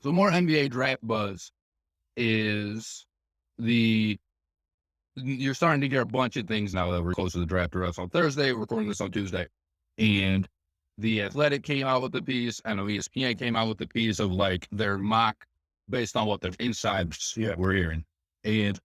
So more NBA draft buzz is you're starting to get a bunch of things now that we're close to the draft. Or else on Thursday, we're recording this on Tuesday. And the Athletic came out with a piece. I know ESPN came out with a piece of like their mock based on what the insiders were hearing. And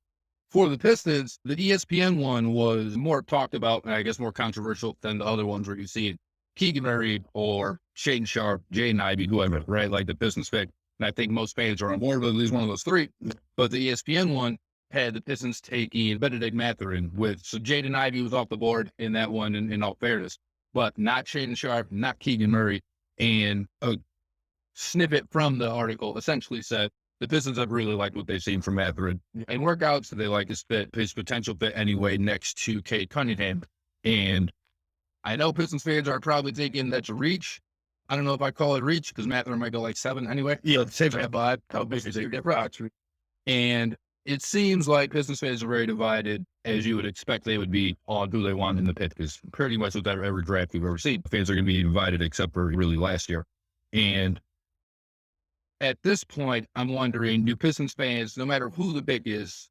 for the Pistons, the ESPN one was more talked about and I guess more controversial than the other ones where you see Keegan Murray or Shaden Sharp, Jaden Ivey, whoever, right? Like the Pistons pick. And I think most fans are on board with at least one of those three. But the ESPN one had the Pistons taking Benedict Mathurin so Jaden Ivey was off the board in that one in all fairness, but not Shaden Sharp, not Keegan Murray. And a snippet from the article essentially said the Pistons have really liked what they've seen from Mathurin and workouts. So they like his potential fit anyway next to Cade Cunningham. And I know Pistons fans are probably thinking that's a reach. I don't know if I call it reach because Mathurin might go like 7 anyway. Yeah, save that vibe. And it seems like Pistons fans are very divided, as you would expect they would be, on who they want in the pick, because pretty much with every draft we've ever seen, fans are going to be divided except for really last year. And at this point, I'm wondering, do Pistons fans, no matter who the pick is,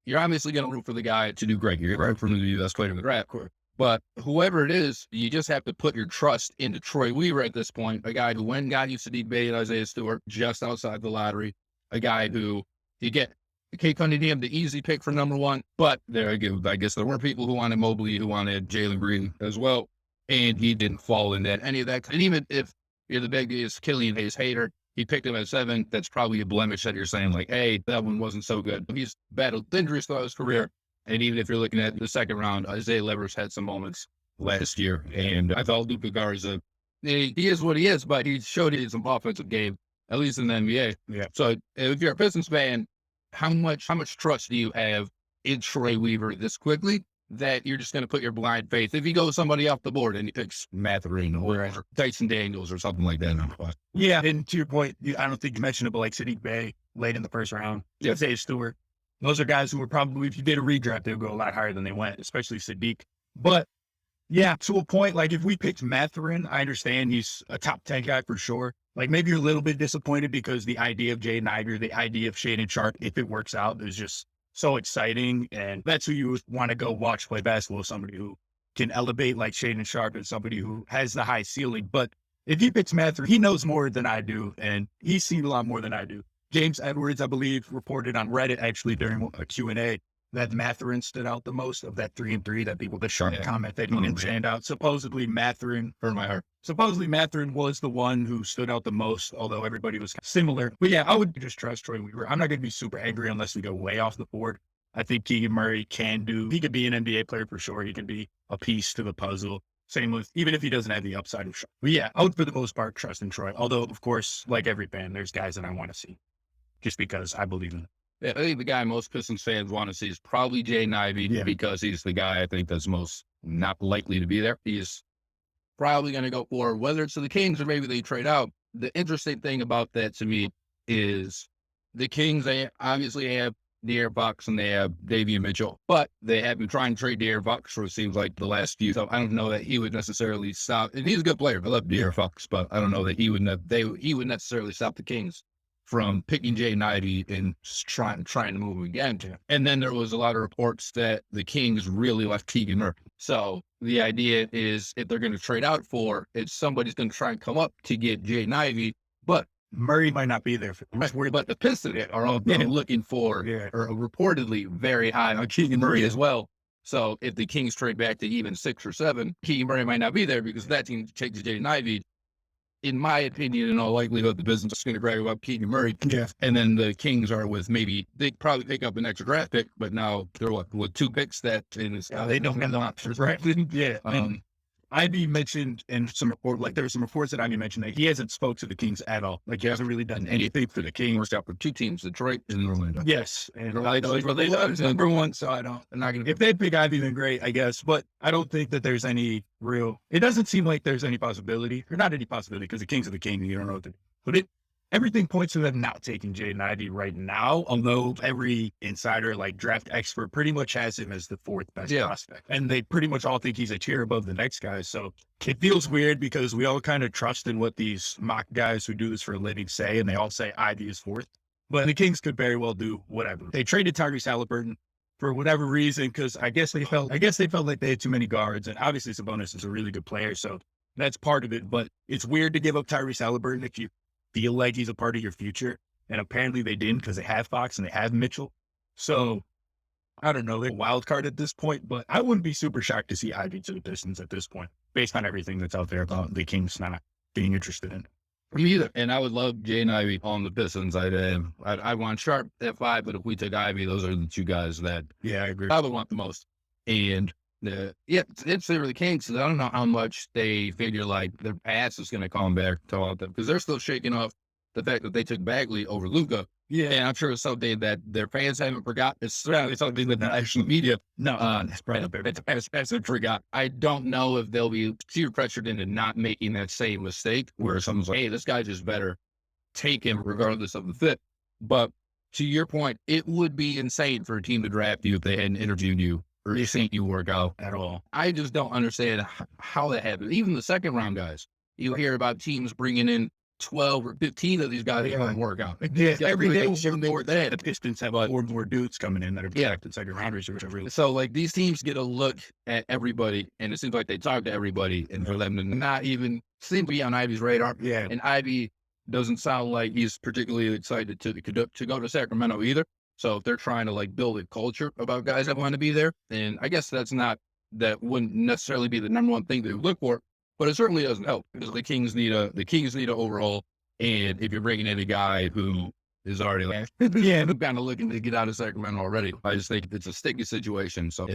you're obviously going to root for the guy to do great. You're right from the best player in the draft. But whoever it is, you just have to put your trust into Troy Weaver at this point, a guy who went and got you Sadiq Bey and Isaiah Stewart just outside the lottery, a guy who you get Cade Cunningham, the easy pick for number one, but I guess there were people who wanted Mobley, who wanted Jalen Green as well, and he didn't fall in any of that. And even if you're the biggest Killian Hayes hater, he picked him at 7. That's probably a blemish that you're saying like, hey, that one wasn't so good. He's battled injuries throughout his career. And even if you're looking at the second round, Isaiah Livers had some moments last year. And I thought Luka Garza, he is what he is, but he showed he some offensive game, at least in the NBA. Yeah. So if you're a Pistons fan, how much trust do you have in Troy Weaver this quickly that you're just going to put your blind faith? If he goes somebody off the board and he picks Mathurin or Tyson Daniels or something like that. Yeah. And to your point, I don't think you mentioned it, but like Sadiq Bey late in the first round, Isaiah Stewart. Those are guys who were probably, if you did a redraft, they would go a lot higher than they went, especially Sadiq. But yeah, to a point, like if we picked Mathurin, I understand he's a top 10 guy for sure. Like maybe you're a little bit disappointed because the idea of Jaden Ivey, the idea of Shaden Sharp, if it works out, is just so exciting. And that's who you want to go watch play basketball, somebody who can elevate like Shaden Sharp and somebody who has the high ceiling. But if he picks Mathurin, he knows more than I do, and he's seen a lot more than I do. James Edwards, I believe, reported on Reddit actually during a Q&A that Mathurin stood out the most of that 3 and 3, that people, the sharp comment that he didn't stand out. Supposedly Mathurin was the one who stood out the most, although everybody was similar. But yeah, I would just trust Troy Weaver. I'm not going to be super angry unless we go way off the board. I think Keegan Murray he could be an NBA player for sure. He can be a piece to the puzzle. Same with, even if he doesn't have the upside of Sharp. But yeah, I would for the most part trust in Troy. Although, of course, like every fan, there's guys that I want to see just because I believe in it. Yeah, I think the guy most Pistons fans want to see is probably Jaden Ivey because he's the guy I think that's most not likely to be there. He's probably going to go for, whether it's to the Kings or maybe they trade out. The interesting thing about that to me is the Kings, they obviously have De'Aaron Fox and they have Davion Mitchell, but they have been trying to trade De'Aaron Fox for it seems like the last few. So I don't know that he would necessarily stop. And he's a good player. I love De'Aaron Fox, but I don't know that he would necessarily stop the Kings from picking Jaden Ivey and trying to move him again. And then there was a lot of reports that the Kings really left Keegan Murray. So the idea is if they're going to trade out for it, somebody's going to try and come up to get Jaden Ivey, but Murray might not be there for but the Pistons are all looking for, or reportedly very high on Keegan Murray as well. So if the Kings trade back to even 6 or 7, Keegan Murray might not be there because that team takes Jaden Ivey. In my opinion, in all likelihood, the business is going to grab up Keegan Murray. Yeah. And then the Kings are with they probably pick up an extra draft pick, but now they're with 2 picks that they don't have the options, right? Yeah. Ivey mentioned in some report, like there were some reports that Ivey mentioned that he hasn't spoke to the Kings at all. Like he hasn't really done anything for the Kings. Worked out for 2 teams, Detroit and Orlando. Yes. And they love number 1, so I don't. I'm not gonna. If they pick Ivey, then great, I guess. But I don't think that there's any real. It doesn't seem like there's any possibility, or not any possibility, because the Kings are the Kings. You don't know what to do. But everything points to them not taking Jaden Ivey right now, although every insider, like draft expert, pretty much has him as the fourth best prospect. And they pretty much all think he's a tier above the next guy. So it feels weird because we all kind of trust in what these mock guys who do this for a living say, and they all say Ivey is fourth. But the Kings could very well do whatever. They traded Tyrese Halliburton for whatever reason, because I guess they felt like they had too many guards. And obviously Sabonis is a really good player, so that's part of it. But it's weird to give up Tyrese Halliburton if you feel like he's a part of your future. And apparently they didn't, because they have Fox and they have Mitchell. So I don't know, they're a wild card at this point, but I wouldn't be super shocked to see Ivey to the Pistons at this point, based on everything that's out there about the Kings not being interested in. Me either. And I would love Jaden Ivey on the Pistons. I want Sharp at 5, but if we take Ivey, those are the two guys that I agree. I would want the most. And it's the Kings. I don't know how much they figure like their past is going to come back to all them, because they're still shaking off the fact that they took Bagley over Luka. Yeah, and I'm sure it's something that their fans haven't forgotten. It's something that the national media hasn't forgot. I don't know if they'll be too pressured into not making that same mistake where someone's like, hey, this guy just better take him regardless of the fit. But to your point, it would be insane for a team to draft you if they hadn't interviewed you or seen you work out at all. I just don't understand how that happened. Even the second round guys, you hear about teams bringing in 12 or 15 of these guys that work out. Yeah, every day the Pistons have 4 more dudes coming in that are projected second rounders or whatever. So like these teams get a look at everybody, and it seems like they talk to everybody, and for them to not even seem to be on Ivey's radar. Yeah, and Ivey doesn't sound like he's particularly excited to go to Sacramento either. So if they're trying to like build a culture about guys that want to be there, and I guess that wouldn't necessarily be the number one thing they would look for. But it certainly doesn't help, because the Kings need a overhaul. And if you're bringing in a guy who is already kind of looking to get out of Sacramento already, I just think it's a sticky situation. So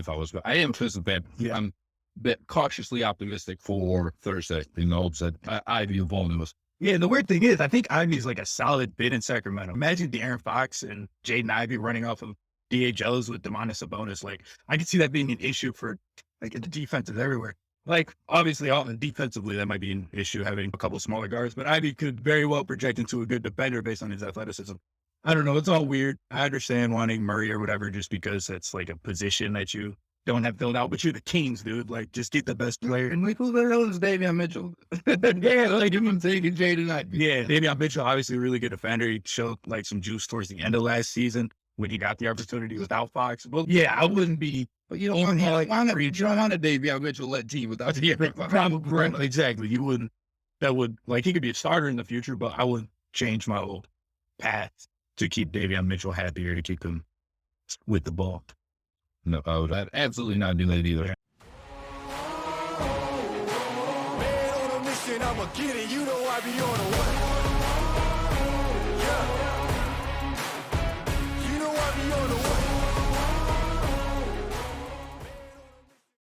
I am a Pistons fan. Yeah. I'm a bit cautiously optimistic for Thursday in the hopes that Ivey will fall into us. Yeah, the weird thing is, I think Ivey's like a solid fit in Sacramento. Imagine De'Aaron Fox and Jaden Ivey running off of DHLs with Domantas Sabonis. Like, I could see that being an issue for like the defenses everywhere. Like, obviously, defensively, that might be an issue, having a couple smaller guards, but Ivey could very well project into a good defender based on his athleticism. I don't know. It's all weird. I understand wanting Murray or whatever, just because that's like a position that you don't have filled out, but you're the Kings, dude. Like, just get the best player. And like, who the hell is Davion Mitchell? Yeah, like him taking Jaden Ivey. Yeah, Davion Mitchell, obviously a really good defender. He showed like some juice towards the end of last season when he got the opportunity without Fox. Well, yeah, I wouldn't be. But you don't want to a Davion Mitchell-led team without the probably right, exactly. You wouldn't. That would, like, he could be a starter in the future, but I wouldn't change my whole path to keep Davion Mitchell happy or to keep him with the ball. No, I would absolutely not do that either. Man on a mission, I'ma get it. You know I be on a one.